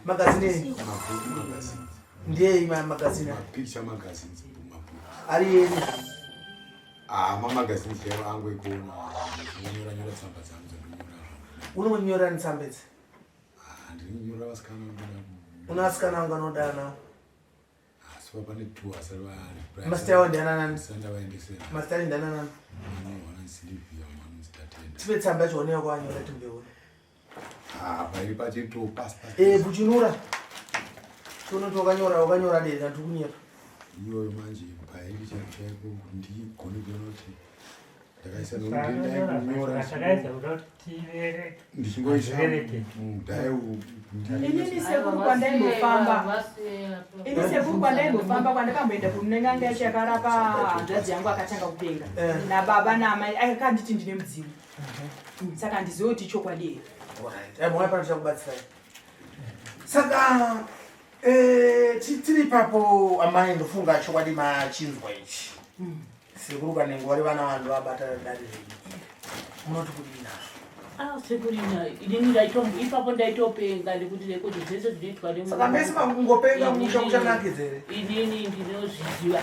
magazine ndiye magazine picture magazines ari magazine angu ikona nyora tsamba dzangu unonyora ntsambedzi ndinonyora vasikana unasikana unganodana so pane two asava master wandana nani sanda vaendesera master ndana nani wana Silvia mwana zitatenda tipe tsamba choneka kwanyora timbeona pairi pachito passport buchinura wakanyora deri kantu kunyera iyoyo manje pairi chaiko ndigone kunoti ndakaisa nokunyora ndichingoisa inini sekuru kwandaindofamba kwandakamboenda kumunenganga yachakarapa hanzvadzi yangu akatanga kupenga nababa namai akanditi ndine mudzimu saka ndizoti chokwadi mwaipanochakubatsirai saka tiri papo amai ndofunga chokwadi machinzwa ichi sekuru kanengo vari vana vanhu vabata dare munoti kudina sekurina inini ndaitombo ipapo ndaitopenga ndekuti zvese zvinoitwa saka mese mangopenga muchanakidzere inini ndinozviziva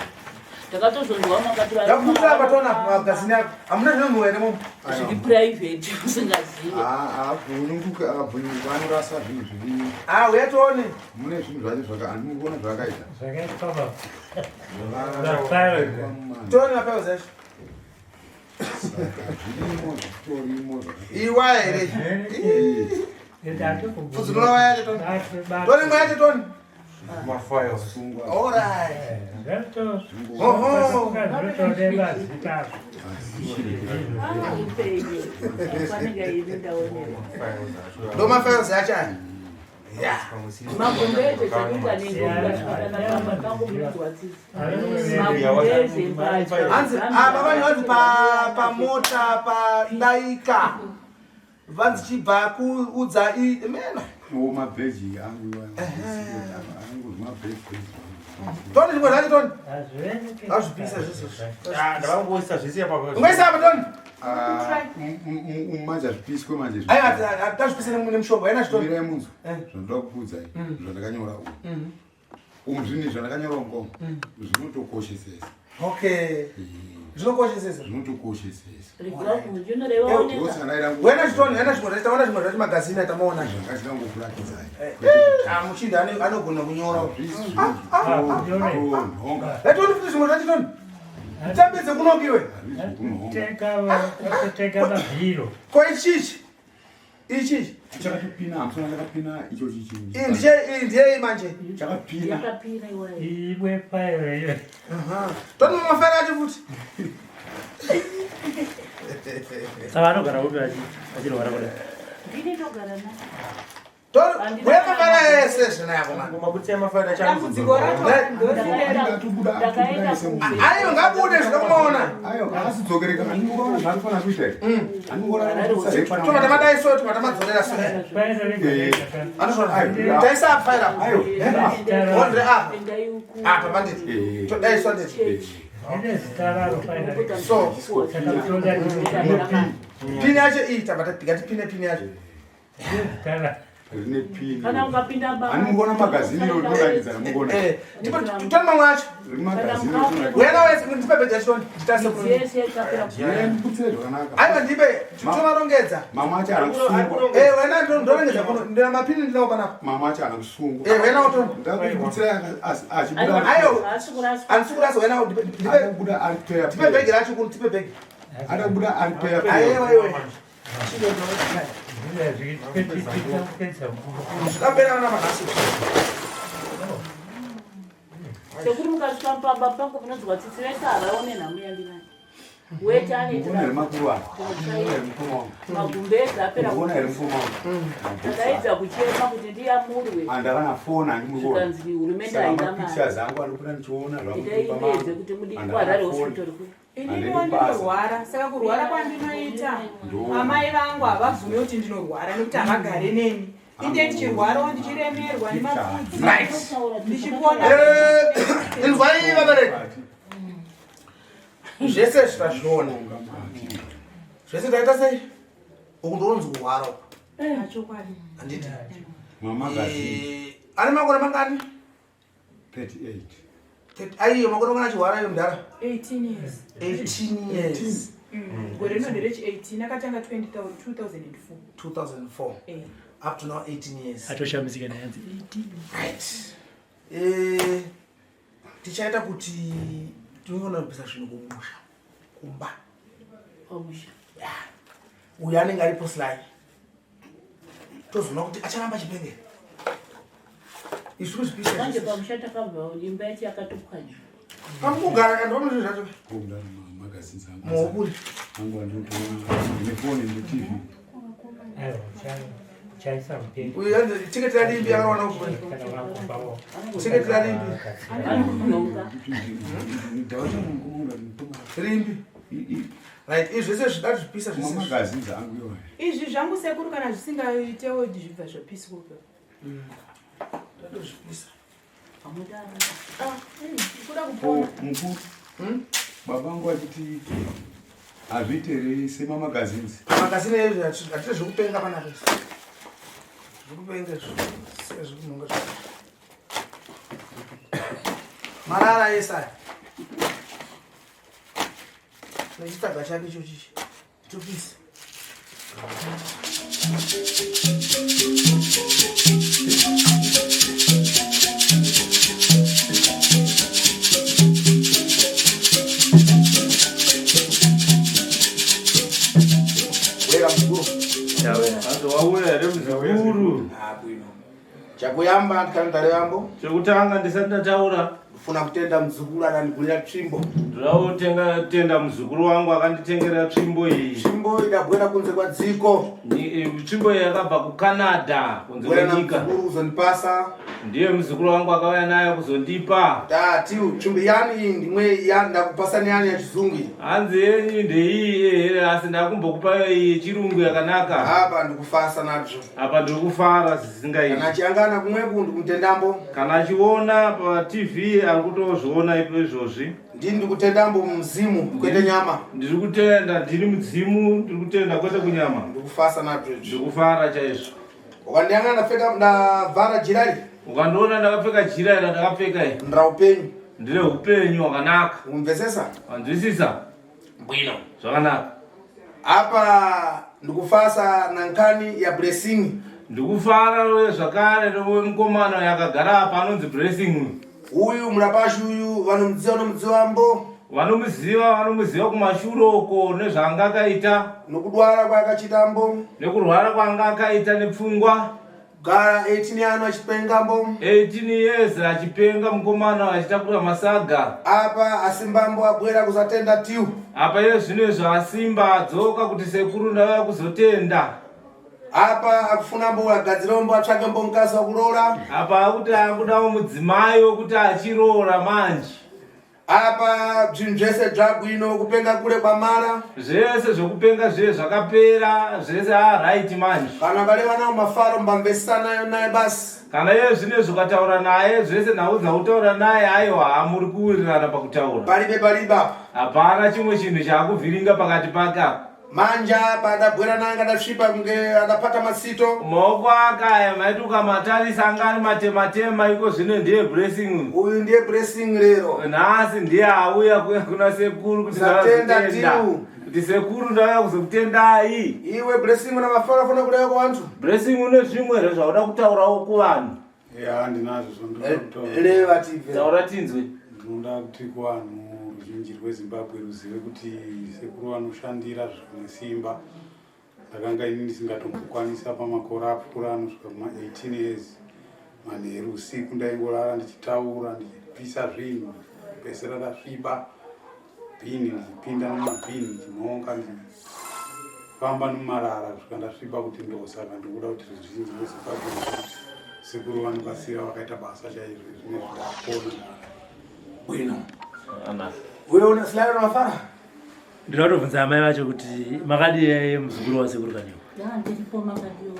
takatozonzwa makatura vatona magazini ako hamuna zvinhu here mo zviri private usingazivi vanorasa zvinhu zviri uyatone mune zvinhu zvacho zvakaandinoona zvakaita tone mapewo zacho zvirimo iwa here uzinova yacho tone tone ngo yacho tone mafayo sungwa ndo mafayo zachani magombeze baba vanzi pamota padaika vanzi chibva kuudza mena mabheji angu toni zvimwe zvacho toni azvipisa ndavangoisa zvese ungoisa apa toni manje azvipiswe manje tazvipisa nemushonga aina chitoni mirai munzwa zvandoda kukuudzai zvandakanyora zvinhu zvandakanyora mukomo zvinotokoshesesa okay zvinokoshesesa zvinotokoshesesa wena chitoni aina zvimwe taona zvimwe zvacho magazini atamaona zvakachitangokurakidzai muchindi anogona kunyora toni futi zvimwe zvacho toni tambidze kunokiwe teka mabhiro ko ichichi chakatopina amusana chakapina icho chichinji ndiyei manje chakapina iwe payo toni mumafara acho futi saka anogara upi achirwara kudai wemafara ese zvinayako mabutse mafara ayo ngabude zvinokumaona asidzokereka andingoona zvaanofana kuita tomata madaiso tomata madzorera taisa apaira ondre apa panditi todaiswa nditi so pini yacho iyi tabatapikatipine pini yacho rine pini kana ukapinda baba andingoona magazini yokurangidzana mungona ndipo tutani mamwe acho rine magazini wena wese ndipe bheja chitoni nditase yese yakapera ndikutsire zvakanaka aiwa ndipe tomarongedza mama acho ana kusungu wena ndorongedza kuno ndina mapini ndinawo panapo mama acho ana kusungu wena utoni ndakukutsira achibuda ayo andikurasa wena ndipe ari peya ndipe bhegi racho kuno tipe bhegi adakubuda ari peya aiwa zvikapera namagasi sekuri mukasvika pamba pangu panonzwa tsitsi vese havaone nhamu yandinai weti anemagumbezi apera takaedza kuchema kuti ndiyamurwe zvikanzi hurumende haina mariidaidze kuti mudiwarare hospital ininiwo ndinorwara saka kurwara kwandinoita amai vangu havabvumi kuti ndinorwara nekuti havagare neni inde ndichirwarawo ndichiremerwa nemapfudzi ndichipona inzwai vabereki zvese zvitazviona zvese taita sei uku ndonzi kurwara achokwadi handiti Ani makore mangani? 38. Aiyo makore mangani chihwara iyo mudhara? 18 years. 18 years. Gore rino nderechi 18 akatanga 2004. 2004. Up to now 18 years. Atoshamisika nayanzi 18. Right. Tichaita kuti tinoona kupisa zvinhu kumusha. Kumba. Pamusha. Yeah. Uyu anenge aripo Sly. Tozona kuti acharamba chipenge. Isu zvipisa. Kanje pamusha takabva imba yacho yakatopwanya. Pamugara kandoona zvinhu zvacho. Kugara magazini zangu. Muhuri. Angu andotoona nefoni neTV. Aiwa, chaisa mpenzi. Uyu yanzi tiketi ralimbi akawana kufanya. Tiketi ralimbi. Anokunoka. Ndawacha mungu Rimbi. Right, izvi zvese zvida zvipisa zvese. magazini zangu iwayo. Izvi zvangu sekuru kana zvisingaitewo zvibva zvapisi kupa. Ndato zvipisa. Amudana. Kuda kupona. Mukuru. Babangu achiti azvitere sema magazini. Magazini ezvi atite zvekupenga panapa. Zvekupenga zvinonga zvacho. Marara esa. Nechitaga chake ichochi. Tupisa. Wera mzukuru. Chawe. Antu wauya mzukuru. Bwino. Chakuyamba ndikandare yambo. Chekutanga ndisati ndataura. Ndifuna kutenda mzukuru akandigurira tsvimbo. Tenda mzukuru wangu akanditengera tsvimbo iyi. Tsvimbo idabwera kunze kwadziko. Tsvimbo iyi yakabva kuCanada kunze kwenyika. Mzukuru uzondipasa. Ndiye mzukuru wangu akauya nayo kuzondipa. Tati tsvimbo yani ndimwe ndakupasa neyani yachizungu. Hanzi yenyu ndeiyi asi ndakumbokupa yechirungu yakanaka. Apa ndikufasa nadzo. Apa ndikufara zvisingaiti. Kana chiangana kumweku ndikumutendambo. Kana achiona paTV arikutozviona izvozvi. Ndiri kutendambo mumzimu kwete nyama. Ndiri kutenda ndiri mudzimu, ndiri kutenda kwete kunyama. Ndikufasa nadzo. Ndikufara chaizvo. Ukandianga ndapfeka ndavhara jirari. Ukandiona ndakapfeka jira ira ndakapfeka iyi. Ndira upenyu. Ndine upenyu hwakanaka. Umvesesa? Wanzwisisa? Bwino. Zvakanaka. Apa ndikufasa nankani ya blessing. Ndikufara zvakare nemukomana yakagara apa anonzi blessing. Uyu murapashi uyu vanomudziwa ambo. Vanomuziva kumashuroko nezvaanga akaita. Nokudwara kwaakachita ambo. Nekurwara kwaanga akaita nepfungwa. Gara 18 ano achipenga ambo. 18 years achipenga mukomana achitakura masaga. Apa asimbambo abwera kuzatenda tiu. Apa iye zvinezvo asimba adzoka kuti sekuru ndauya kuzotenda. Apa akufuna mbo agadzira mbo atsvake mbo mukazi wakuroora. Apa akuti akudawo mudzimai wekuti achiroora manje. Apa zvinhu zvese zvabwino kupenga kule kwamara. Zvese zvokupenga zviye zvakapera, zvese right manje. Kana kareva nawo mafaro mbamvesana naye basi. Kana iye zvinezvo ukataura naye zvese nhau dzautaura naye aiwa muri kuwirirana pakutaura. Palibe. Hapana chimwe chinhu chaakuvhiringa pakati pake apa. Manja padabwera nanga ndasvipa kunge adapata masito. Maoko akaya maiti ukamatarisa angani matematema iko zvino ndiye blessing. Uyu ndiye blessing lero. Nhasi ndiye auya kuna sekuru kuti zatenda tiu. Kuti sekuru ndauya kuzokutendai. Iwe blessing una mafara funa kudayo kuvantu. Blessing une zvimwe zvauda kutaurawo kuvanhu. Ya ndinazvo zvandinotaura. Leva TV. Taura tinzwe. Ndinoda kuti kuvanhu ruzhinji rweZimbabwe ruzive kuti sekuru vanoshandira zvine simba. Ndakanga ini ndisingatombokwanisa pamakore apfuura anosvika kuma 18 years. Manheru usiku ndaingorara ndichitaura ndichipisa zvinhu pesera ndasviba bhini ndichipinda mumabhini ndichinonga ndifamba nomarara kusvika ndasviba kuti ndosaka ndikuda kuti ruzhinji rweZimbabwe sekuru vanokasira vakaita basa chaizvo zvine zvakakona. Bwino. Ana. Wewe una Sly na mafara? Ndinotobvunza amai vacho kuti makadi muzukuru wasekuru kanyiwa. Ndiripo makadiyo.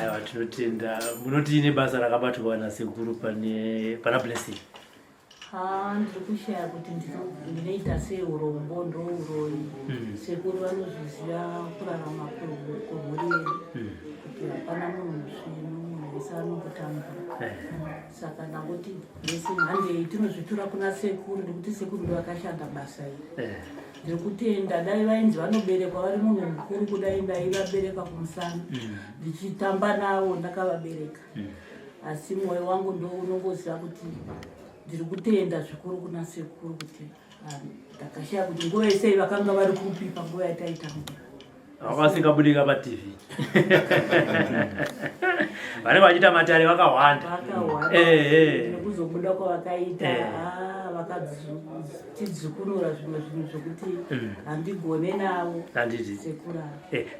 Aiwa, tinotenda. Munoti ine basa rakabatwa nasekuru pana blessing. Ndiri kushaya kuti ndinoita sei urombo ndouroyi. Sekuru vanozviziva kurarama kwemhuri yedu. Kuti hapana munhu zvino munhu vese anongotambura. Saka ndangoti blessing handei tinozvitura kuna sekuru nekuti sekuru ndo akashanda basa iri. Ndiri kutenda dai vainzi vanoberekwa vari munhu mukuru kudai ndaivabereka kumusana ndichitamba navo ndakavabereka. Asi mwoyo wangu ndo unongoziva kuti ndiri kutenda zvikuru kuna sekuru kuti ndakashaya kuti nguva yesei vakanga vari kupipa nguva yataitambura. Avasingabudika paTV. Vane vachita matare vakawanda. Nekuzobuda kwavakaita vakatidzikunura zvimwe zvinhu zvokuti handigone navo sekuru.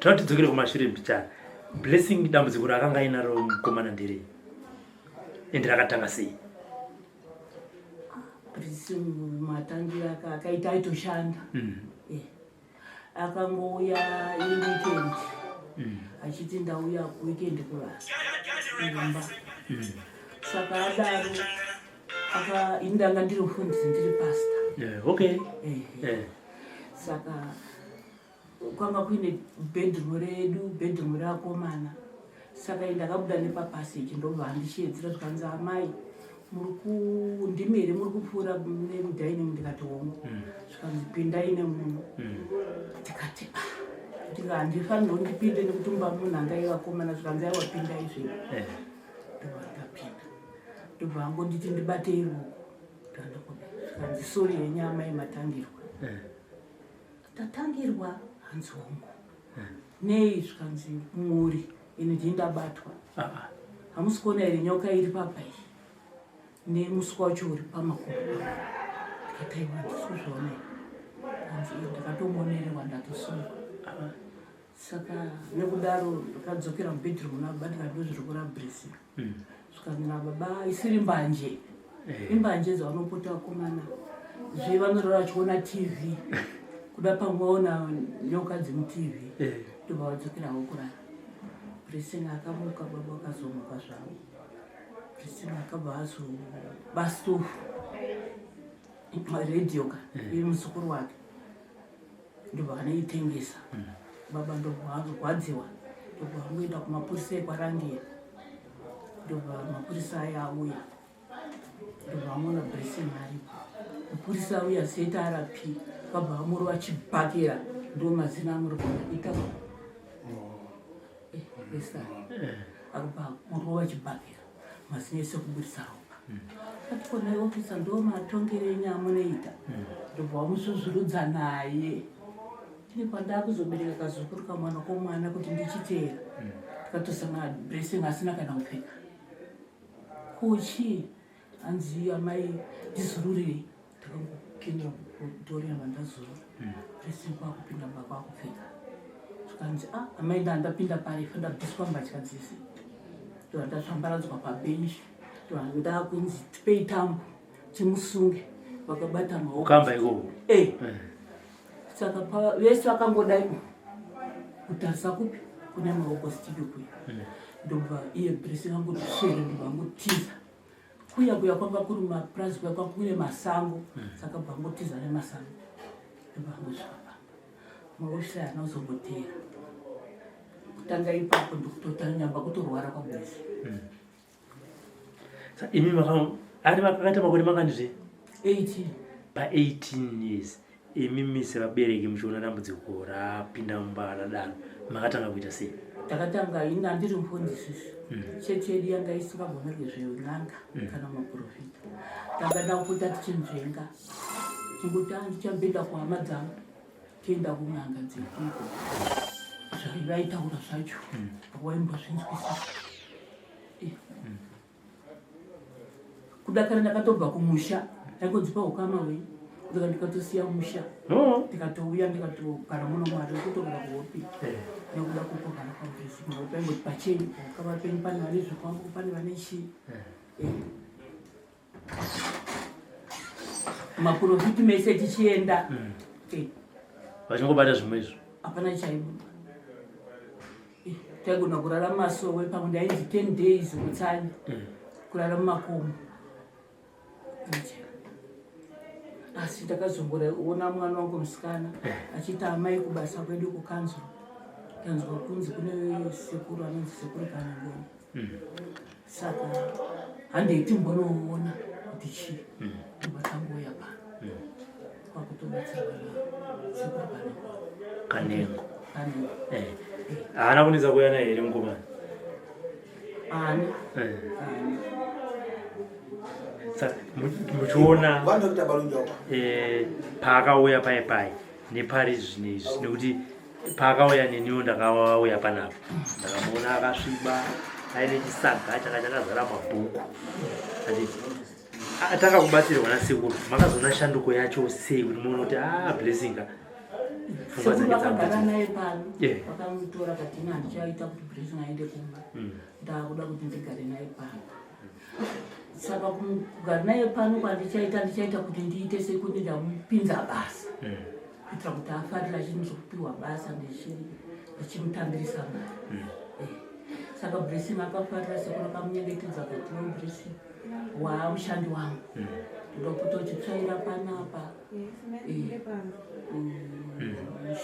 Tinotidzokere kumashure mbichana. Blessing dambudziko rakanga inaro mukomana nderei? Ende rakatanga sei? Blessing matangira akaita aitoshanda. Akangouya weekend achiti ndauya weekend kuvasa imba. Saka adaro indanga ndiri mufundisi ndiri pastor. Saka kwanga kuine bedroom redu, bedroom reakomana. Saka ndakabuda nepapaseji ndobva handishedzera zvikanzi amai ndimere muri kupfuura nemudining ndikati hongu. Zvikanzi pindai nemunhu. Ndikati handifanirwa ndipinde nekuti munhu angaivakomana zvikanzi aiwapinda izveni. Ndobva ndikapinda. Ndobva hangu nditi ndibatei ruoko. Zvikanzi sori yenyama yematangirwa. Tatangirwa hanzi hongu. Nei zvikanzi muri ine ndindabatwa. Hamusi kuona here nyoka iri papa iyi nemuswa wacho uri pamakumbo. Ndikataiwa ndisizvona ndakatomonerewa ndatosunga. Saka nekudaro ndakadzokera mubedroom nababa ndikati ndozviri kurablessing. Zvikanzi nababa isiri mbanje. Imbanje dzavanopota vakomana zvevanorora vachiona TV kuda pamwaona nyoka dzemutv. Ndobva vadzokera havo kurara. Blessing akamuka baba akazomuka zvavo. Blessing akabva azobastofu radio iri musukuru wake. Ndobva vanoitengesa. Baba ndobva azorwadziwa. Ndobva vangoenda kumapurisa ekwarangera. Ndobva mapurisa aya auya. Ndobva vamona Blessing aripo. Mapurisa auya seita arapi. Kabva vamurova chibhakera. Ndo mazina amuri kuita. Besa. Akabva murova chibhakera. Mazina ese kuburisa ropa. Atikona ofisa ndo matongere enyamunoita. Ndobva vamusuzurudza naye. Tine pandakuzobereka kazukuru kamwana komwana kuti ndichiteera. Tikatosangana Blessing asina kana kupfeka. Kuchi hanzi amai ndizururei. Takangopinda kutori yamandazurura. Blessing kwakupinda kwakupfeka. Zvikanzi amai ndandapinda pari ndabviswa mbatya dzese. Ndandasvambaradzwa pabenchi. Ndakunzi tipei tambo timusunge. Vakabata maoko. Kamba iko. Saka vese vakangodai kutarisa kupi kune maoko studio kuya. Ndobva iye Blessing angoti shere ndovangotiza. Kuya kwanga kuri maprazi kuya kwanga kune masango. Saka bvangotiza nemasango. Ndobva ngosvika. Maofisa yana uzongoteera. Kutanga ipapo ndokutotanyamba kutorwara kwa Blessing. Imi makakaita makore mangandizve? 18. Pa 18 years. Imi mise vabereki muchiona dambudziko rapinda mumbala dano. Makatanga kuita sei? Takatanga ina ndiri mufundisi. Chechi yedu yanga isingabvumirwi zven'anga kana maprofita. Takada kuita tichimvenga. Chingoti ndichambenda kuhama dzangu. Tienda kun'anga dzekiko. Zvaivaitaura zvacho. Waimbozvinzwisisa. Kudakara ndakatobva kumusha. Ndaingodzipa ukama wei. Ndikatosiya musha. Ndikatouya ndikatogara muno Mwari kutogara kuhopi. Nekuda kukogara kwaBlessing. Paingoti pacheni. Kavapenyu pane vane zvekwangu pane vane chii. Maprofiti mese tichienda. Vachingobata zvimwe izvo? Hapana chaibuda. Taigona kurara mumasowe pamwe ndainzi 10 days kutsanya. Kurara mumakomo. Asi ndakazongoona mwana wangu musikana achiti amai kubasa kwedu kukanzwa. Kanzwa kunzi kune sekuru anonzi sekuru Kanangoni. saka handeiti mbonoona kuti chii ndobatangoya pano kwakutobatsirana sekuru Kanengo. Haana kuniza kuyana here mukomana? ani Saka muchiona vanhu kuti abalunjwa paakauya pai nepari zvinezvi nekuti paakauya neniwo ndakauya panapa ndakamuona akasviba aine chisaga chakazara mabhuku anditi atanga kubatsirwa nasekuru makazoona shanduko yacho sei kuti muone kuti blessing pfungwa dzake vakagara naye pano vakamutora kati ina handichaita kuti blessing aende kumba ndakuda kuti ndigare naye pano saka kugara naye pano kwandichaita kuti ndiite sekuti ndamupinza basa kuitira kuti afarira chinhu chokupiwa basa ndichimutambirisa mari saka blessing akafarira sekuru akamunyengetedza kuti no blessing wamushandi wangu ndokuti uchitsvaira panapa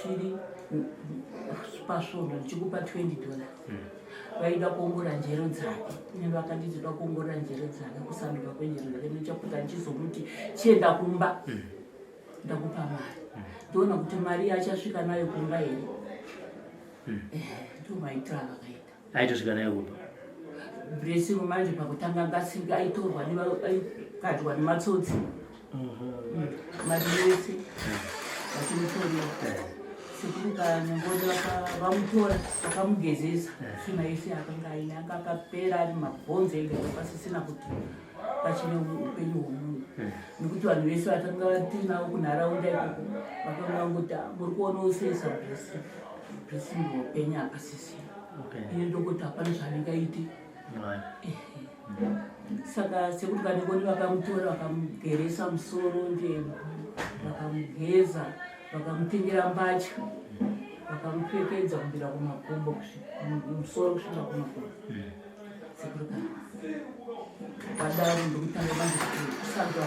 shiri pasvono ndichikupa $20 vaida kuongora njero dzake neno vakandizida kuongorora njero dzake kusanduka kwenjero dzake nechakuta ndichizomuti chienda kumba ndakupa mari ndoona kuti mari achasvika nayo kumba here ndomaitira vakaita aitosvika nayo kumba blessing manje pakutanga ngasinga aitorwa aikadwa nematsotsi mari yese vachimutorera sekuruka nengoni vamutora vakamugezesa svina yese akanga aine anga akapera ari mabhonzo ega pasisina kuti pachine upenyu hwomunhu nekuti vanhu vese vatanga vatinavo kunharaunda ikoko vakangangoti muri kuona usesa blessing hwopenyu apasisina ine ndokuti hapana zvaningaiti saka sekuti kanengoni vakamutora vakamugeresa musoro ndembu vakamugeza vakamutengera mbatya vakamupfekedza kumbira kumakumbo musoro kusvika kumakumbo sekuru kana padaro ndokutanga mandikusanga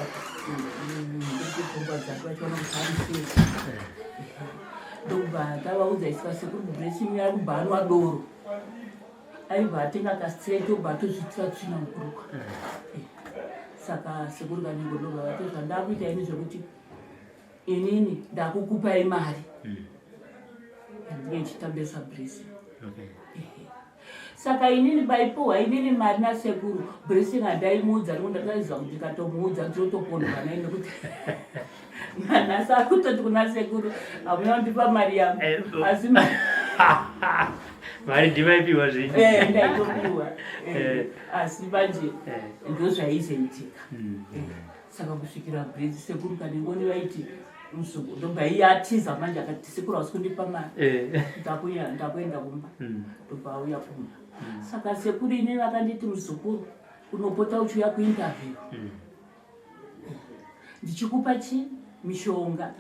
ndikupfungwa dzake vachiona kuti amusesa ndokubva tavaudza isika sekuru blessing ari kubhanwa doro aibva atenga kastraight obva atozvitira tsvina mukuruka saka sekuru kanengo ndobva vatozva ndakuita ini zvekuti inini ndakukupai mari ndinge chitambesa blessing saka inini baipohwa inini mari nasekuru blessing handaimuudza nekuti ndakaiziva kuti ndikatomuudza ndinotopondwa naye nekuti manhasi akutoti kuna sekuru hamuna kundipa mari yangu asi mari ndimaipiwa zvinyi ndaitopiwa asi manje ndo zvaizoitika saka kusvikira bridge sekuru kanengoni vaiti musuku ndobva iye atiza manje akati sekuru hausi kundipa mari ndakuenda kumba ndobva auya kumba saka sekuru ine vakanditi muzukuru unopota uchiuya kuinterview ndichikupa chi mishonga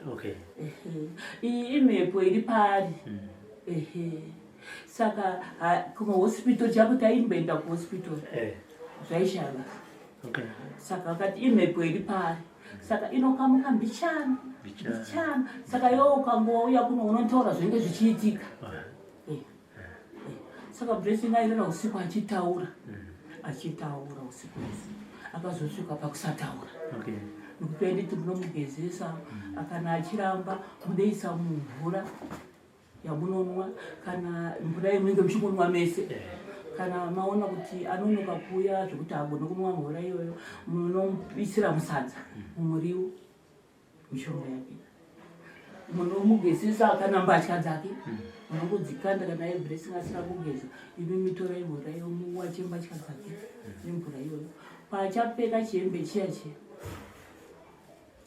iyi imhepo iri pari saka kumahospital chakuti aimboenda kuhospital zvaishava saka vakati imhepo iri pari saka inokamuka mbichana saka iwo ukangouya kuno unotaura zvinenge zvichiitika saka blessing airera usiku achitaura usiku wese akazosvika pakusataura nekuti ainditi munomugezesa kana achiramba munoisa mumvura yamunonwa kana mvura yemunenge muchimunwa mese kana maona kuti anonoka kuya zvekuti agone kunwa mvura iyoyo munoisira musadza mumuriwo mishonga yake munomugezesa kana mbatya dzake munongodzikanda kana yeblessing asina kugeza imi mitora imvura iyo muwache mbatya dzake nemvura iyoyo pachapfeka chihembe chiyachiya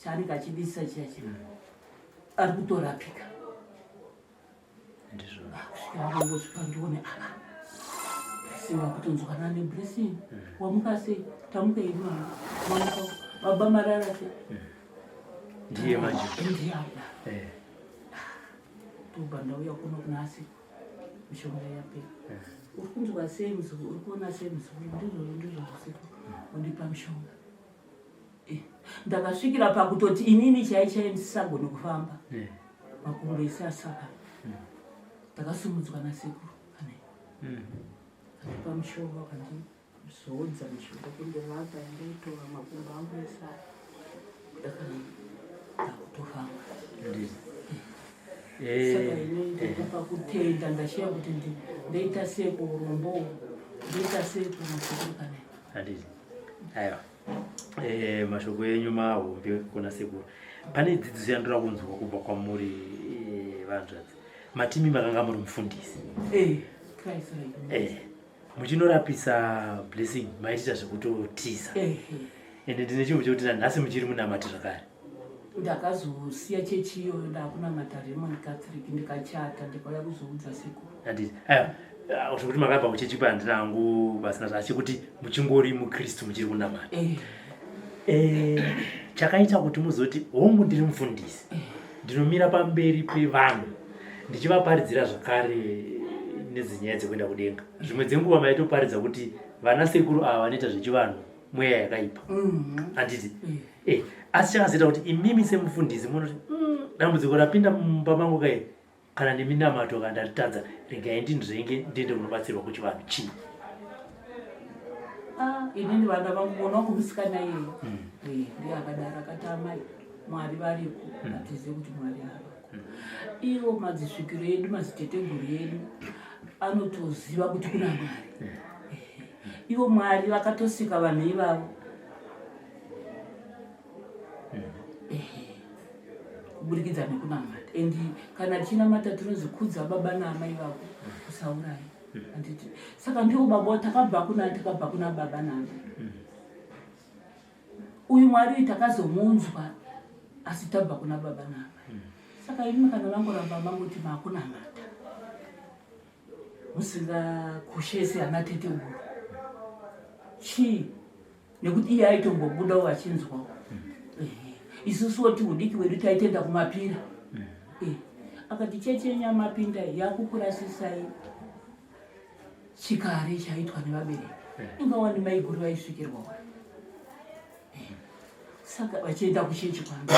chaanenge achidisa chiyachiya ari kutorapika kusvika ndione siwa kutonzwana neblessing wamuka sei tamuka iri mama baba marara sei ndiye manje ndiye apa tobva ndauya kuno kunasi mishonga yapera uri kunzwa sei muzukuru uri kuona sei muzukuru ndizvo usiku undipa mishonga ndakasvikira pakutoti inini chai ndisagone kufamba makumbo ese asaka ndakasimudzwa nasekuru pamushonga wakandizodza mishonga kundovaka yandoitora makumbo angu esa ndakutofamba. Saka inoita pakutenda ndashiya kuti ndoita sekurombo ndoita sekumusukukane. Handiti. Aiwa. Mashoko enyu mahombe kuna sekuru. Pane dzidziso yandoda kunzwa kubva kwamuri vanzvadzi. Matimi makanga muri mufundisi. Christ. Muchinorapisa blessing maitita zvekutotiza. Ende ndine chinhu chekuti nhasi muchiri munamati zvakare. Ndakazosiya chechi iyoyo ndakunamata Roman Catholic ndikachata ndikauya kuzoudza sekuru. Handiti. Aiwa. Zvekuti makabva kuchechi pandina hangu pasina zvacho kuti muchingori mukristu muchiri kunamata. Chakaita kuti muzoti hongu ndiri mufundisi. Ndinomira pamberi pevanhu ndichivaparidzira zvakare nezinyaya dzekuenda kudenga. Zvimwe dzenguva maitoparidza kuti vana sekuru ava vanoita zvechivanhu mweya yakaipa. Handiti. Asi chakazoita kuti imimi semufundisi munoti dambudziko rapinda mumba mangu kai kana neminamato kandaritadza regai ndinzvenge ndiende kunobatsirwa kuchivanhu chii. Inini vana vangu mona kumusikana iyeyo ndiye akadaro akati amai Mwari varipo atizive kuti Mwari avako. Ivo madzisvikiro edu madziteteguru edu anotoziva kuti kuna Mwari. Ivo Mwari vakatosika vanhu ivavo kuburikidza nekunamata. And kana tichinamata tinozikudza baba naamai vako kusaurayi. Anditi saka ndiwo baba takabva kuna baba naamai. Uyu Mwari takazomunzwa asi tabva kuna baba naamai. Saka imi kana vangoramba mangoti makunamata musingakoshesi ana tete huru chii nekuti iye aitombobudawo vachinzwawo. Isusu woti udiki wedu taitenda kumapira. Akati cheche nyamapinda yakukurasisai chikare chaitwa nevabereki. Ingawani maiguru vaisvikirwa wani. Saka vachienda kuchechi kwangu.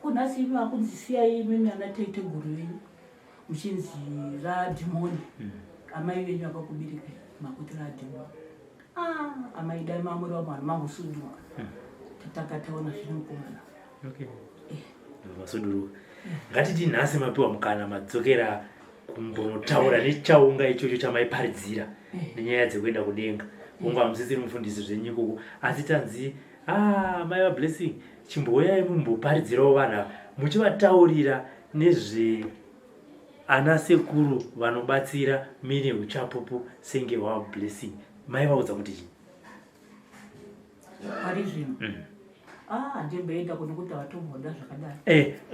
Kunhasi ivi vakunzisiya imi ana taite guru venyu muchinzi radhimoni. Amai venyu vakakubirika makuti radhimoni. Amai dai mamuri vavanhu mangosuduka. Takataona zvinokomana. Masuduruka. Ngatiti nhasi mapiwa mukana madzokera kumbotaura nechaunga ichocho chamaiparidzira nenyaya dzekuenda kudenga. Unga hamusisiri mufundisi zvenyikoko asi tanzi mai vablessing chimbouyai mumboparidzirawo vanhu muchivataurira nezve ana sekuru vanobatsira mine uchapupu senge hwablessing. Maivaudza kuti chii? Pari zvino ndimboenda kunokuti vatomboda zvakadaro.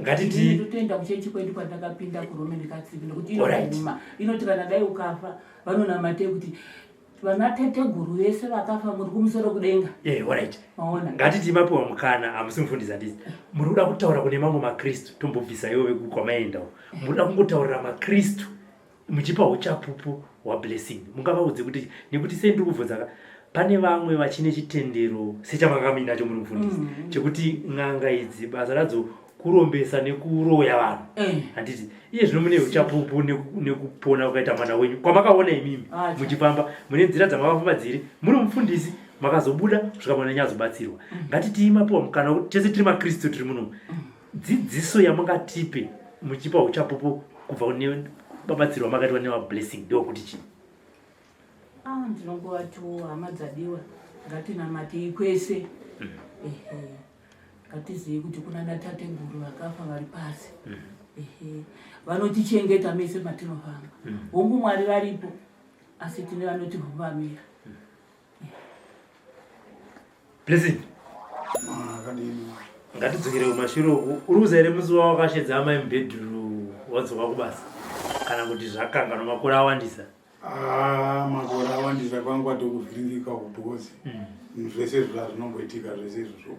Ngatiti totoenda kuchechi kwedu pandakapinda kuRoman Catholic nekuti inoguma inoti kana dai ukafa vanonamate kuti vana tete guru vese vakafa muri kumusoro kudenga. Alright. Ngatiti mapiwa mukana hamusi mufundisi handisi. Muri kuda kutaura kune mamwe makristu tombobvisa iwo kwamaendawo. Muri kuda kungotaurira makristu muchipa uchapupu hwablessing. Mungavaudze kuti nekuti sendiri kubvunza pane vamwe vachine chitendero sechamakami nacho muri mufundisi chekuti n'anga idzi basa radzo kurombesa nekuroya vanhu. Handiti iye zvino mune uchapupu nekupona kukaita mwana wenyu kwamakaona imimi muchifamba mune nzira dzamakafamba dziri muri mufundisi makazobuda kusvika panonyanya zobatsirwa. Ngatiti imapiwa mukana kuti tese tiri makristu tiri muno dzidziso yamangatipe muchipa uchapupu kubva kune babatsirwa makatiwa nevablessing ndokuti chii? Ndinongovati hama dzadiwa ngatinamate kwese. Ngatizive kuti kuna natate guru vakafa vari pasi. Vanotichengeta mese matinofamba. Hongu Mwari varipo asi tine vanotivhumamira. Blessing. Ngatidzokere kumashure uku. Uri kuzaire musi wawakashedza amai mubhedhuru wadzoka kubasa kana kuti zvakanganwa makore awandisa? Makore awandisa kwanga tokuvhiringika because zvese zvazvinomboitika zvese izvozvo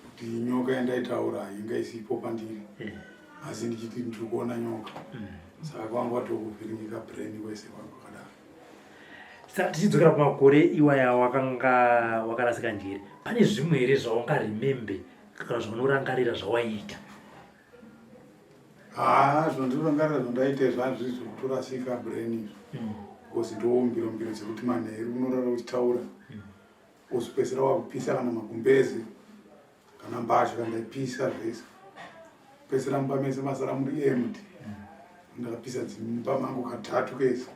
kuti nyoka yandaitaura inga isipo pandiri asi ndichiti ndiri kuona nyoka saka kwanga tokuvhiringika brain wese kwakadaro. Saka tichidzokera kumakore iwaya wakarasika njere, pane zvimwe here zvaungaremembe kana zvaunorangarira zvawaiita? Zvandinorangarira zvandaita zvazvizvo kutorasika brain izvo because ndombirombiro dzekuti manheru unorara uchitaura uzopedzera wakupisa kana magumbezi kana mbazha kana ipisa zvese pedzera mumba mese masara muri empty ndakapisa dzimba mangu katatu kese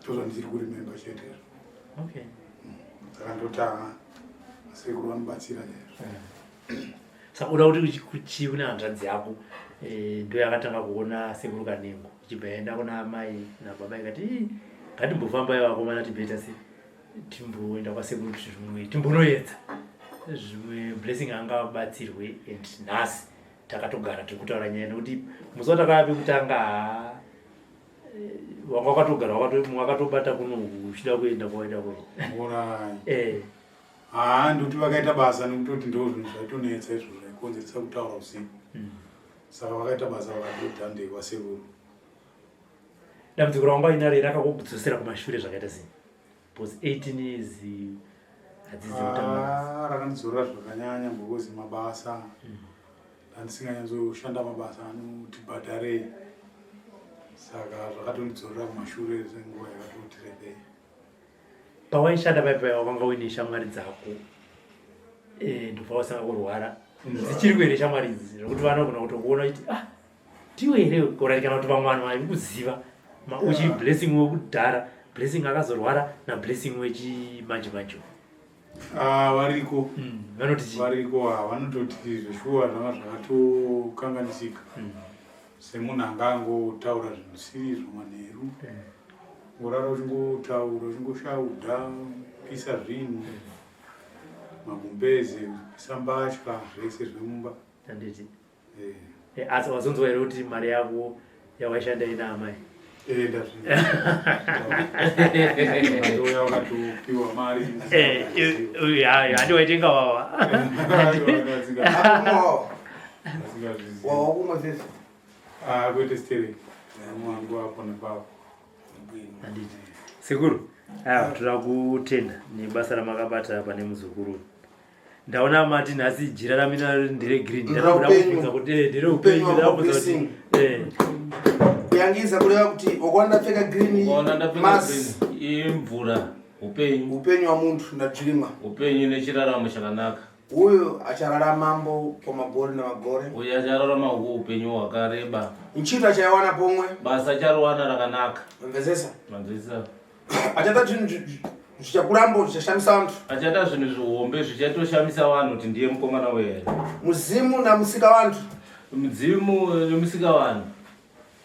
ndozvandiri kurimemba chetero saka ndoti sekuru vanobatsira chaizvo. Saka uda kuti kuchi kuna hanzvadzi yako ndo yakatanga kuona sekuru Kanengo ichibva yaenda kuna amai nababa ikati ngatimbofambai vakomana tibheta se timboenda kwasekuru kuti zvimwe timbonoedza zvimwe blessing anga batsirwe and nhasi takatogara tiri kutaura nyaya nekuti musi watakapi kutanga wakatogara wakatobata kuno uchida kuenda kwaenda orai ndokuti vakaita basa nekutoti ndo zvinhu zvaitonetsa izvo zvaikonzeresa kutaura usiku saka vakaita basa vakatodhandei kwasekuru. Dambudziko ranga inaro rakakudzosera kumashure zvakaita sei? Because 18 years hadzisi kutanga rakandidzorera zvakanyanya ngokuti mabasa handisinganyanzoshanda mabasa anotibhadharei saka zvakatondidzorera kumashure senguva yakatoti rebei. Pawaishanda paipai wakanga uine shamwari dzako ndobva wasanga kurwara dzichiri kuere shamwari idzi zvokuti vanogona kutokuona kuti ndiwe here kurati kana kuti vamwana vari kuziva uchi blessing wekudhara blessing akazorwara nablessing wechimanje manje variko variko vanototi zveshuwa zvanga zvakatokanganisika semunhu anga angotaura zvinhu sirizvo manheru urara uchingotaura uchingoshaudha pisa zvinhu magumbeze pisa mbatya zvese zvemumba. Handiti asi wazonzwa here kuti mari yako yawaishanda ina amai? Ndatoya wakatopiwa mari handi waitenga wawa wawakumwazese kwete stere mwangu apo nepapo. Handiti sekuru toda kutenda nebasa ramakabata pane muzukuru. Ndaona mati nhasi jira ramina ndere green ndarakuda kubvunza kuti ndere upenyu ndarakuda kuti kuyangiza kureva kuti wakawanda pfeka green mas imvura upenyu wamuntu ndadzirimwa upenyu nechiraramo chakanaka. Uyo achararama kwamakore namagore, uyo achararama upenyu hwakareba, nchito achaiwana pomwe, basa achariwana rakanaka. Mvezesa achata zvichakurambo zvichashamisa vantu, achata zvinhu zvihombe zvichatoshamisa vanhu kuti ndiye mukomana wehere. Muzimu namusika vantu, mudzimu nemusika vanhu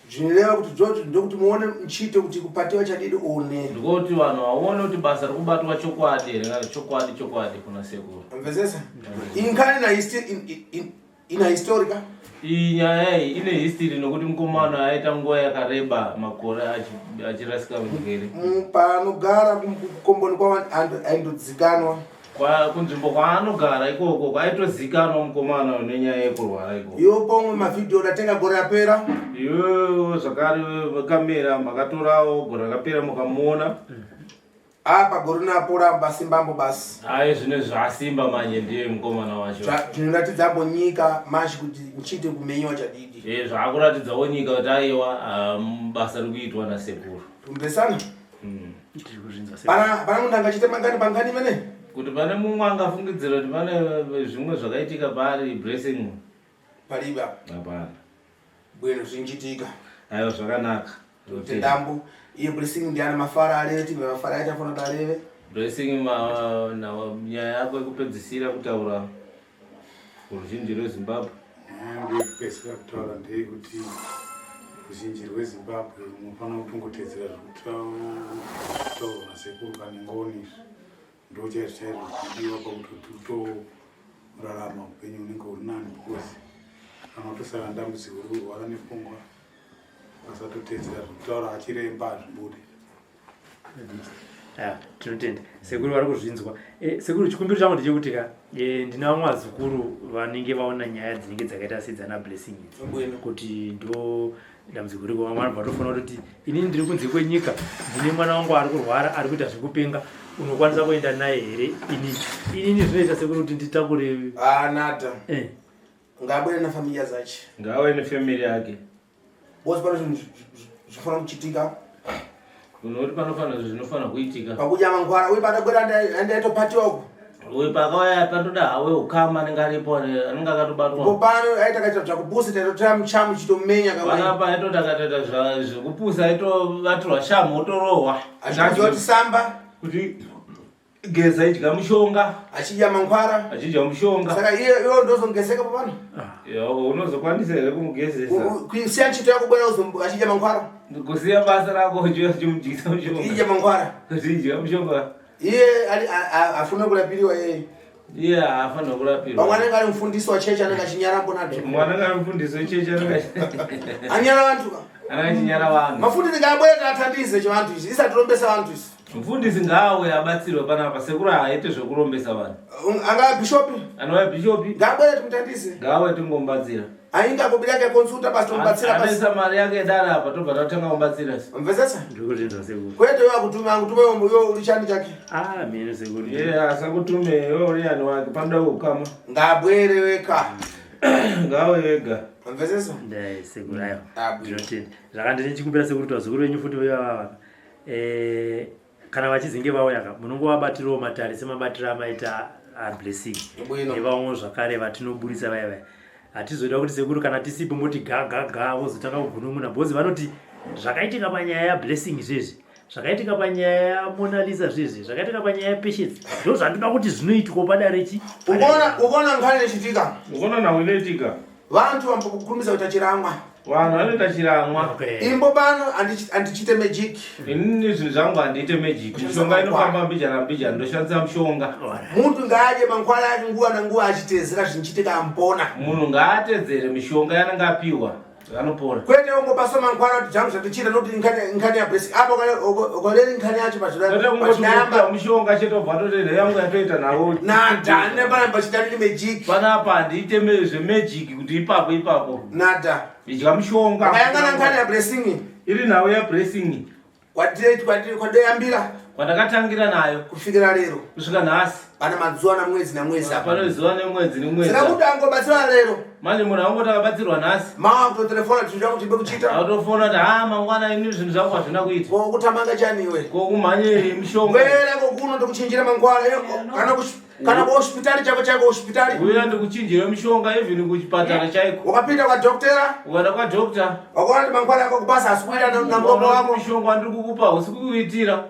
zvinoreva kuti George ndokuti muone nchito kuti kupatiwa chadidi one, ndikuti vanhu vaone kuti basa rikubatwa chokwadi chokwadi kuna sekuru. Mvezesa inkani na ina historica inyaya ine history nokuti mukomana aita nguva yakareba makore achirasika mugere panogara kukomboni kwa aindodzikanwa kwa kunzvimbo kwaanogara ikoko kwaitozikanwa mukomana nenyaya yekurwara ikoko. Iyo pomwe mavideo datenga gore rapera iyo zvakare kamera makatorawo gore rakapera mukamuona apa gore napora basi mbambo basi ayi zvine zvasimba manje ndiye mukomana wacho zvinoratidza nyika mashi kuti nchite kumenyiwa chadidi zvakuratidzawo nyika kuti aiwa basa rikuitwa nasekuru tumbesana pana munhu angachite pangani mene kuti pane mumwe angafungidzira kuti pane zvimwe zvakaitika pari blessing pariba hapana bwino zvinchitika aiwa zvakanaka ndambo iye blessing ndiana mafara aleti mafara aita fona dareve blessing nyaya yako yekupedzisira kutaura ruzhinji rweZimbabwe ndikupedzisira kutaura ndeyekuti ruzhinji rweZimbabwe runofanira kutongotedzera zvekutaura nasekuru Kanengoni ndochaizvo chaizvo zvinodiwa pakuti utorarama upenyu unenge uri nani because kana utosara ndambudziko rurwara nepfungwa asatotedzera zvekutaura achiremba hazvibude. Tinotenda sekuru vari kuzvinzwa. Sekuru chikumbiro changu ndechekuti ndina vamwe vazukuru vanenge vaona nyaya dzinenge dzakaita sedzana blessing kuti ndo dambudziko riko vamwe vanobva tofanira kuti inini ndiri kunze kwenyika ndine mwana wangu ari kurwara ari kuita zvekupenga unokwanisa kuenda naye here inini zvinoita sekuru kuti nditakure nata ngabwere nefamilia zache ngawe nefamily yake bosi pano zvinhu zvifanira kuchitika unoti panofana zvinofana kuitika pakudya mankhwara uyu padakwera andaitopatiwa uko uyu pakauya patoda hawe ukama anenge aripo anenge akatobatwa popano aita kaita zvakupusa taitotora muchamu chitomenya panapa aitoti akatoita zvekupusa aitovatirwa shamu otorohwa achidya kuti samba kuti geza idya mushonga achidya mankhwara achidya mushonga saka iye ndozongeseka popano unozokwanisa here kumugezesa kusiya ntchito yako bwera achidya mankhwara kusiya basa rako chimudyisa mushonga idya mankhwara idya mushonga iye afuna kulapiriwa iye hafanira kulapirwa pamwe anenge ali mufundisi wa chechi anenge achinyarambo nadzo mwana anenge ali mufundisi wechechi anyara vantu anenge achinyara vanhu mafundisi ngaabwere tathandize chivantu ichi isatirombesa vantu isi mufundisi ngaawe abatsirwe panapa sekuru haaite zvekurombesa vanhu angava bhishopi anova bhishopi ngaabwere timuthandise ngaawe tingombatsira ainga kobi yake konsulta basi tomubatsira basi anesa mari yake dara apa tobva tatanga kubatsira mvezesa ndikutenda sekuru kwete yo akutuma yo urichani chake mene sekuru asakutume yo uriyani wake panoda kukama ngaabwere weka ngaawe wega mvezesa ndai sekuru ayo ndinotenda zvakandine chikumbira sekuru kuti vazukuru venyu futi vevavaka kana vachizinge vauyaka munongovabatirawo matare semabatiro amaita ablessing nevamwe zvakare vatinoburisa vaya hatizoda kuti sekuru kana tisipo moti gaga vozotanga kugunun'una bhozi vanoti zvakaitika panyaya yablessing izvezvi zvakaitika panyaya yamonalisa zvezvi zvakaitika panyaya yapatience ndo zvandinoda kuti zvinoitwa padarechi ukaona nkhani ichitika ukaona nawo inoitika vantu vambokukurumidza kuita chiramwa vanhu vanoita chiramwa imbo pano handichite magic inini zvinhu zvangu handiite magic mishonga inofamba mbijana mbijana ndoshandisa mushonga muntu ngaadye mankhwala yake nguva nanguva achitedzera zvinochitika ampona munhu ngaatedzere mishonga yanenge apiwa anopona kwete ungopaso mankhwala kuti zvangu zvatichita nokuti nkhani yablessing apo ukaleri nkhani yacho pazvinayamba mushonga chetobva totenda yangu yatoita nawo nada nepanapa chitariri magic panapa handiite zvemagic kuti ipapo nada idya mushonga ukayangana nkhani yablessing iri nawo yablessing kwadoyambira kwandakatangira nayo kufikira lero kusvika nhasi pana mazuva namwedzi namwedzi pane zuva nemwedzi nemwedzi saka kuti angobatsira lero manje munhu angoti akabatsirwa nhasi mawa kutotelefona kuti zvangu tibe kuchita autofona kuti mangwana ini zvinhu zvangu hazvina kuita kokutamanga chani iwe kokumhanyei mishonga bwereko kuno ndikuchinjira mankhwala kana kuhospitari chako hospitari uya ndikuchinjira mishonga even kuchipatara chaiko ukapinda kwadhoktera ukaenda kwadhokta wakaona kuti mankhwala ako kupasa asikuita namuropo wako mishonga ndiri kukupa usikukuitira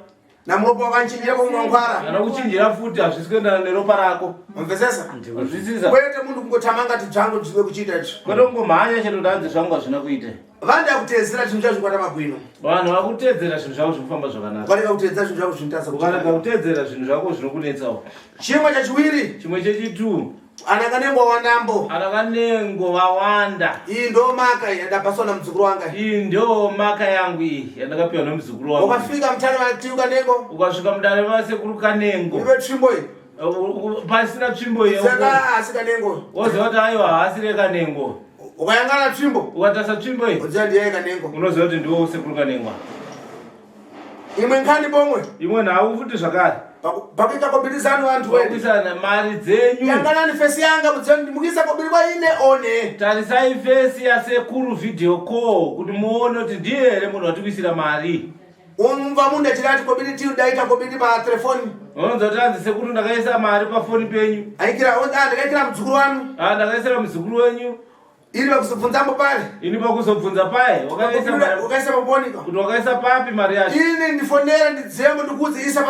namuropo wakanchinjira komwe mankhwala kana kuchinjira futi hazvisi kuendana neropa rako mvezesa nzwisisa kwete muntu kungotamanga kuti zvangu ndizve kuchiita ichi kwete kungomhanya chete kuti hanzi zvangu hazvina kuita vanda kutedzera zvinhu zvavo zvikwata magwino vanhu vakutedzera zvinhu zvavo zvinofamba zvakanaka ukarega kutedzera zvinhu zvavo zvinotasa ukarega kutedzera zvinhu zvako zvinokunetsawo chimwe chachiwiri chimwe chechitu anakanengwa wandambo anakanengo vawanda iyi ndo maka yandapaswa namuzukuru wanga iyi ndio maka yangu iyi yandakapiwa nemuzukuru wangu ukafika mutare vatiu kanengo ukasvika mudare vasekuru kanengo ive tsvimbo iyi pasina tsvimbo iyo saka asi kanengo woziva kuti aiwa haasiri kanengo ukayangana tsvimbo ukatasa tsvimbo iyi uziva ndiyaye kanengo unoziva kuti ndiwo sekuru kanengwa imwe nkhani pomwe imwe nhau futi zvakare pakuita kobirizano vantu kuisana mari dzenyu yanganani fesi yanga mukisa kobiri kwaine one tarisai fesi yasekuru video call kuti muone kuti ndiye here munhu watikuisira mari umva munhu achirati kobiri tiudaita kobiri patelefoni unonza kuti anzi sekuru ndakaisa mari pafoni penyu ndakaitira muzukuru wanu ndakaisira muzukuru wenyu iri pakuzobvunzambo pale ini pakuzobvunza paye wakaisa paponika kuti wakaisa papi mari yacho ini ndifonera ndidzembo ndikudziisa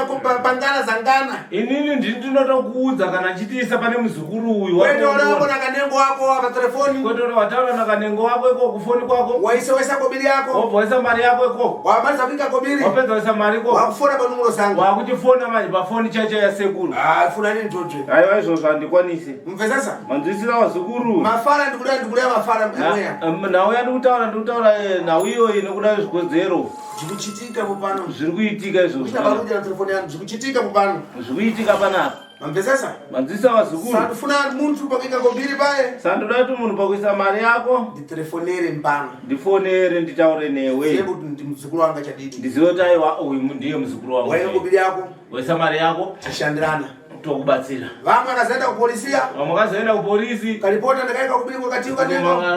pangana zangana inini ndinotokuudza kana chitiisa pane muzukuru uyu kwete wanaona kanengo wako patelefoni kwete wataura nakanengo wako iko kufoni kwako waisa kobiri yako wobva waisa mari yako iko wamaliza kuika kobiri wapedza waisa mari iko wakufona panumuro zangu wakutifona manje pafoni chacho yasekuru funa nini tote aiwa izvozvo handikwanisi mumvesesa manzwisira wazukuru mafara ndikuda mafara mweya nhau yandikutaura nhau iyoyi nekuda zvigodzero zvikuchitika mupano zviri kuitika izvozvo telefoni yangu zvikuchitika mupano zviri kuitika panapa mamvesesa manzwisisa wazukuru sandifuna muntu pakuika kobiri paye sandoda kuti munhu pakuisa mari yako nditelefonere mpano ndifonere nditaure newe kuti ndi muzukuru wanga chadidi ndizive kuti aiwa uyu ndiye muzukuru wangu waika kobiri yako waisa mari yako tishandirana tokubatsira vamwe akazoenda kupolisiya vamwe akazoenda kupolisi karipota ndakaika kobiri kwakatiwa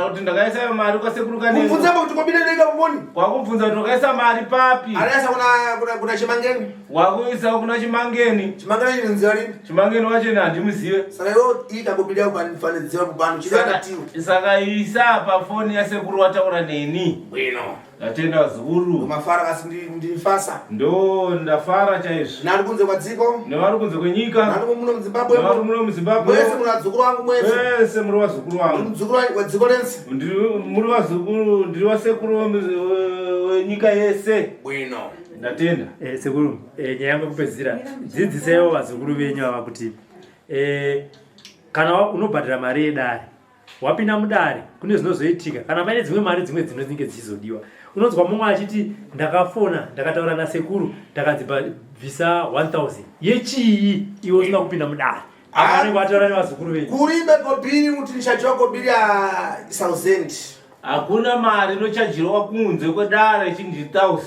kuti ndakaisa mari kwasekuru kanengo kubvunzamo kuti kobiri ndaika foni. Kwakubvunza kuti wakaisa mari papi? Aliasa kuna Chimangeni. Wakuisa kuna Chimangeni. Chimangeni chinonziwa lini? Chimangeni wacho handimuzive. Saka iwo ikakopidia kupanidziwa kubanu chidakatiwa. Saka isa pafoni yasekuru wataura neni. Bwino. Ndatenda zuru. Mafara kasi ndifasa. Ndo ndafara chaizvo. Nari kunze kwa dziko. Nevari kunze kwenyika. Nari muno muZimbabwe. Nevari muno muZimbabwe. Mwese muri vazukuru vangu mwese. Mwese muri vazukuru vangu. Muzukuru wedziko lense. Muri vazukuru ndiri vasekuru wenyika yese. Bwino. Ndatenda. Sekuru, nyaya yangu kupedzisira. Dzidzisaiwo vazukuru venyu ava kuti kana unobhadhira mari yedare, wapinda mudare kune zvinozoitika kana paine dzimwe mari dzimwe dzinenge dzichizodiwa. Unonzwa mumwe achiti ndakafona ndakataura nasekuru ndakadzibvisa 1000 yechii iwe usina kupinda mudare. Akanenge ataura nevazukuru venyu. Kuribe kobhiri kuti ndichajiwa kobhiri ya 1000. Hakuna mari inochajirwa kunze kwedare ichinji 1000.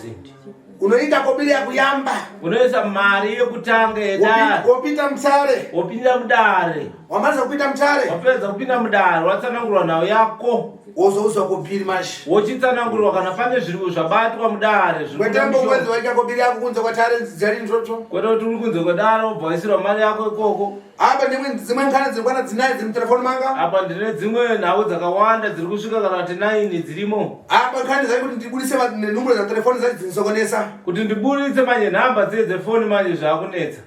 Unoita kobhiri ya kuyamba. Unoisa mari yekutanga yedare. Wopita mutare. Wopinda mudare. Wamaliza kupita mutare. Wapedza kupinda mudare watsanangurwa nawo yako. Wozouzwa kobhiri mashi. Wochitsanangurwa kana pane zviri zvabatwa mudare. Kwetembo mwezi waika kobhiri yako kunze kwatare dzari ndoto. Kwete kuti uri kunze kwedare wobva waisirwa mari yako ikoko. Apa dzimwe nkhani dziri kwana dzinayi dziri mutelefoni manga. Apa ndine dzimwe nhau dzakawanda dziri kusvika kana kuti 9 dzirimo. Apa nkhani dzari kuti ndibudise nenumero za telefoni dzacho dzinisokonesa. Kuti ndibudise manje nhamba dzefoni manje zvakunetsa.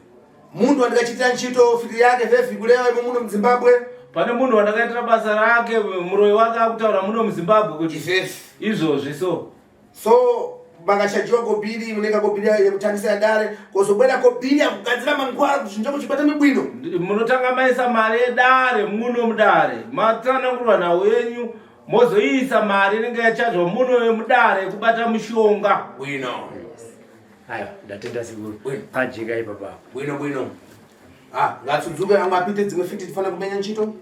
Munhu wandikachitira ntchito fiti yake vefi kulewa imo muno muZimbabwe. Pane munhu wandakaitira basa rake muroyi wake akutaura muno muZimbabwe kuti vefi izvozvi so vakachajiwa kobhiri munenge kobhiri yekutangisa yadare kozobwera kobhiri yakugadzira mankhwala kuchinja kuchipata mibwino. Munotanga maisa mari yedare muno mudare matsanangurwa nawo yenyu mozoisa mari inenge yachajwa muno yemudare kubata mushonga. Bwino. Aiwa, ndatenda sekuru. Pajeka ipapa. Bwino. Ngatsudzuke amwe apite dzimwe fiti tifana kumenya ntchito.